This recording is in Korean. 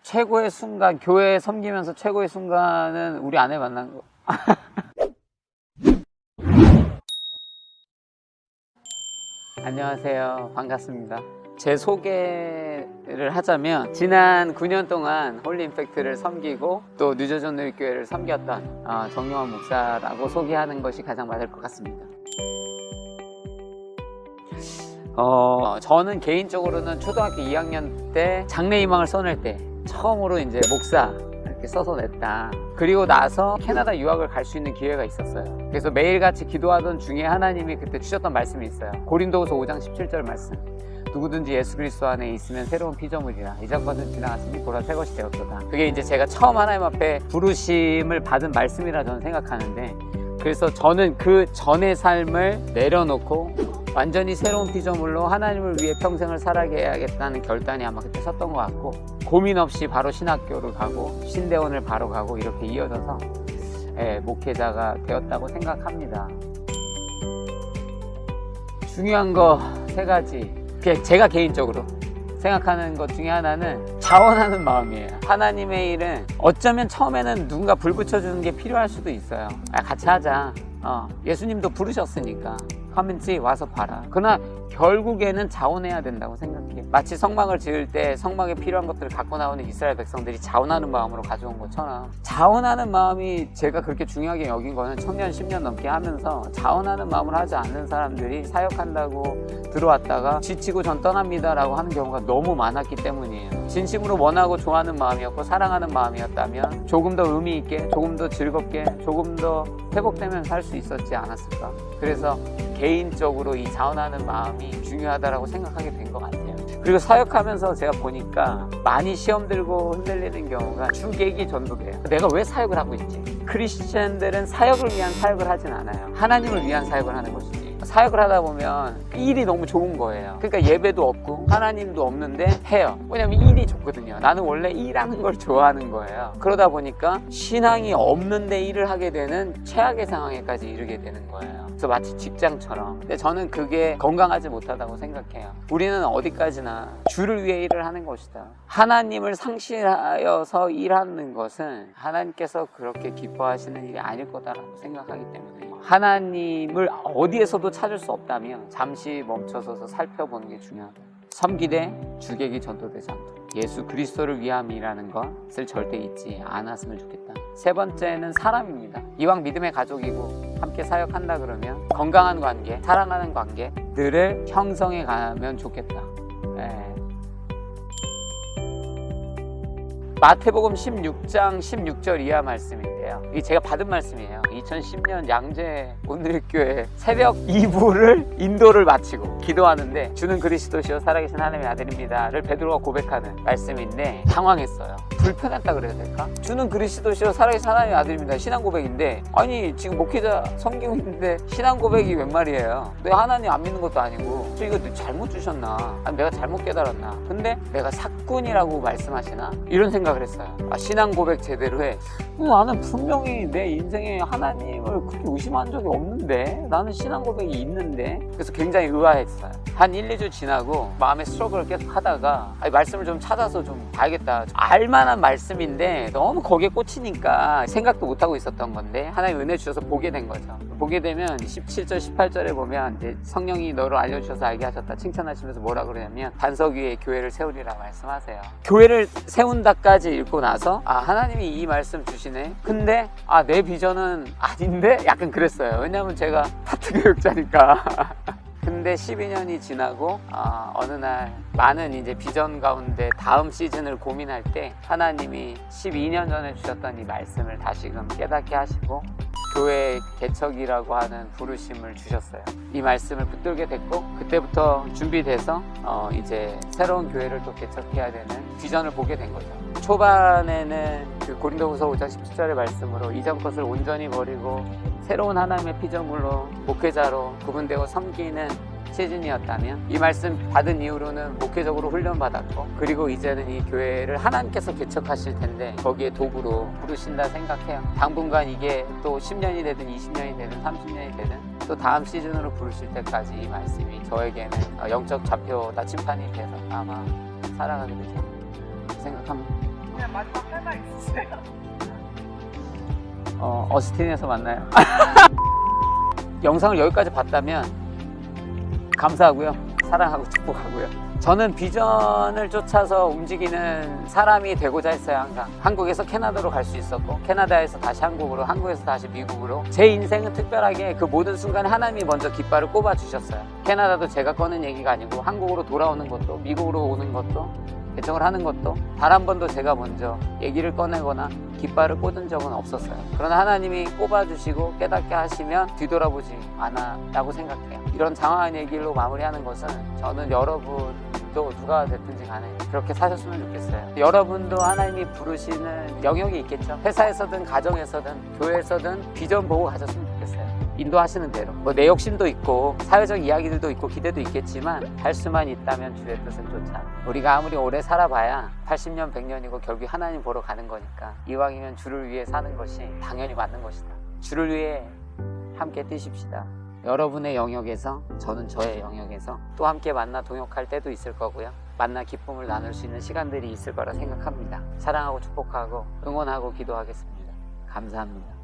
최고의 순간, 교회 섬기면서 최고의 순간은 우리 아내 만난 거. 안녕하세요. 반갑습니다. 제 소개를 하자면 지난 9년 동안 홀리 임팩트를 섬기고 또 뉴저존 누리교회를 섬겼던 정용환 목사라고 소개하는 것이 가장 맞을 것 같습니다. 저는 개인적으로는 초등학교 2학년 때 장래희망을 써낼 때 처음으로 이제 목사 이렇게 써서 냈다. 그리고 나서 캐나다 유학을 갈 수 있는 기회가 있었어요. 그래서 매일같이 기도하던 중에 하나님이 그때 주셨던 말씀이 있어요. 고린도후서 5장 17절 말씀. 누구든지 예수 그리스도 안에 있으면 새로운 피조물이라 이전 것은 지나갔으니 보라 새 것이 되었도다. 그게 이제 제가 처음 하나님 앞에 부르심을 받은 말씀이라 저는 생각하는데, 그래서 저는 그 전의 삶을 내려놓고 완전히 새로운 피조물로 하나님을 위해 평생을 살아야겠다는 결단이 아마 그때 섰던 것 같고, 고민 없이 바로 신학교를 가고 신대원을 바로 가고 이렇게 이어져서 목회자가 되었다고 생각합니다. 중요한 거 3가지. 제가 개인적으로 생각하는 것 중에 하나는 자원하는 마음이에요. 하나님의 일은 어쩌면 처음에는 누군가 불 붙여주는 게 필요할 수도 있어요. 같이 하자. 예수님도 부르셨으니까 하면지 와서 봐라. 그러나 결국에는 자원해야 된다고 생각해요. 마치 성막을 지을 때 성막에 필요한 것들을 갖고 나오는 이스라엘 백성들이 자원하는 마음으로 가져온 것처럼, 자원하는 마음이 제가 그렇게 중요하게 여긴 거는 청년 10년 넘게 하면서 자원하는 마음을 하지 않는 사람들이 사역한다고 들어왔다가 지치고 전 떠납니다 라고 하는 경우가 너무 많았기 때문이에요. 진심으로 원하고 좋아하는 마음이었고 사랑하는 마음이었다면 조금 더 의미 있게, 조금 더 즐겁게, 조금 더 회복되면 살 수 있었지 않았을까. 그래서 개인적으로 이 자원하는 마음이 중요하다고 생각하게 된 것 같아요. 그리고 사역하면서 제가 보니까 많이 시험 들고 흔들리는 경우가 주객이 전도돼요. 내가 왜 사역을 하고 있지? 크리스천들은 사역을 위한 사역을 하진 않아요. 하나님을 위한 사역을 하는 것이지. 사역을 하다 보면 일이 너무 좋은 거예요. 그러니까 예배도 없고 하나님도 없는데 해요. 왜냐면 일이 좋거든요. 나는 원래 일하는 걸 좋아하는 거예요. 그러다 보니까 신앙이 없는데 일을 하게 되는 최악의 상황에까지 이르게 되는 거예요. 그래서 마치 직장처럼. 근데 저는 그게 건강하지 못하다고 생각해요. 우리는 어디까지나 주를 위해 일을 하는 것이다. 하나님을 상실하여서 일하는 것은 하나님께서 그렇게 기뻐하시는 일이 아닐 거다라고 생각하기 때문에, 하나님을 어디에서도 찾을 수 없다면 잠시 멈춰서서 살펴보는 게 중요하다. 섬기되 주객이 전도되지 않도록 예수 그리스도를 위함이라는 것을 절대 잊지 않았으면 좋겠다. 3번째는 사람입니다. 이왕 믿음의 가족이고 함께 사역한다 그러면 건강한 관계, 사랑하는 관계들을 형성해 가면 좋겠다. 마태복음 16장 16절 이하 말씀인데요. 이게 제가 받은 말씀이에요. 2010년 양재 온누리교회 새벽 2부를 인도를 마치고 기도하는데, 주는 그리스도시요 살아계신 하나님의 아들입니다를 베드로가 고백하는 말씀인데 당황했어요. 불편했다 그래야 될까? 주는 그리스도시요 살아계신 하나님의 아들입니다. 신앙 고백인데, 아니 지금 목회자 섬기고 있는데 신앙 고백이 웬 말이에요? 내가 하나님 안 믿는 것도 아니고 이거 잘못 주셨나? 아니 내가 잘못 깨달았나? 근데 내가 사꾼이라고 말씀하시나? 이런 생각을 했어요. 신앙 고백 제대로 해. 나는 분명히 내 인생에 하나님을 그렇게 의심한 적이 없는데, 나는 신앙 고백이 있는데. 그래서 굉장히 의아했어요. 한 1, 2주 지나고 마음의 스트러글을 계속 하다가 말씀을 좀 찾아서 좀 봐야겠다. 알만한 말씀인데 너무 거기에 꽂히니까 생각도 못하고 있었던 건데 하나님 은혜 주셔서 보게 된 거죠. 보게 되면 17절 18절에 보면 이제 성령이 너를 알려주셔서 알게 하셨다 칭찬하시면서 뭐라 그러냐면 반석 위에 교회를 세우리라 말씀하세요. 교회를 세운다까지 읽고 나서 하나님이 이 말씀 주시네. 근데 내 비전은 아닌데? 약간 그랬어요. 왜냐면 제가 파트 교육자니까. 근데 12년이 지나고 어느 날 많은 이제 비전 가운데 다음 시즌을 고민할 때 하나님이 12년 전에 주셨던 이 말씀을 다시금 깨닫게 하시고 교회 개척이라고 하는 부르심을 주셨어요. 이 말씀을 붙들게 됐고, 그때부터 준비돼서 이제 새로운 교회를 또 개척해야 되는 비전을 보게 된 거죠. 초반에는 그 고린도후서 5장 17절의 말씀으로 이전 것을 온전히 버리고 새로운 하나님의 피조물로 목회자로 구분되고 섬기는 시즌이었다면, 이 말씀 받은 이후로는 목회적으로 훈련받았고, 그리고 이제는 이 교회를 하나님께서 개척하실 텐데 거기에 도구로 부르신다 생각해요. 당분간 이게 또 10년이 되든 20년이 되든 30년이 되든 또 다음 시즌으로 부르실 때까지 이 말씀이 저에게는 영적 좌표 나침판이 돼서 아마 살아가게 되지 않을까 생각합니다. 그냥 마지막 할 말 있으세요? 어스틴에서 만나요. 영상을 여기까지 봤다면 감사하고요. 사랑하고 축복하고요. 저는 비전을 쫓아서 움직이는 사람이 되고자 했어요. 항상 한국에서 캐나다로 갈 수 있었고, 캐나다에서 다시 한국으로, 한국에서 다시 미국으로. 제 인생은 특별하게 그 모든 순간에 하나님이 먼저 깃발을 꼽아 주셨어요. 캐나다도 제가 꺼낸 얘기가 아니고, 한국으로 돌아오는 것도, 미국으로 오는 것도, 개척을 하는 것도 단 한 번도 제가 먼저 얘기를 꺼내거나 깃발을 꽂은 적은 없었어요. 그러나 하나님이 꼽아주시고 깨닫게 하시면 뒤돌아보지 않았다고 생각해요. 이런 장황한 얘기로 마무리하는 것은, 저는 여러분도 누가 됐든지 간에 그렇게 사셨으면 좋겠어요. 여러분도 하나님이 부르시는 영역이 있겠죠. 회사에서든 가정에서든 교회에서든 비전 보고 가셨으면 좋겠어요. 인도하시는 대로. 내 욕심도 있고 사회적 이야기들도 있고 기대도 있겠지만, 할 수만 있다면 주의 뜻을 쫓아. 우리가 아무리 오래 살아봐야 80년 100년이고 결국 하나님 보러 가는 거니까, 이왕이면 주를 위해 사는 것이 당연히 맞는 것이다. 주를 위해 함께 뛰십시다. 여러분의 영역에서, 저는 저의 영역에서 또 함께 만나 동역할 때도 있을 거고요. 만나 기쁨을 나눌 수 있는 시간들이 있을 거라 생각합니다. 사랑하고 축복하고 응원하고 기도하겠습니다. 감사합니다.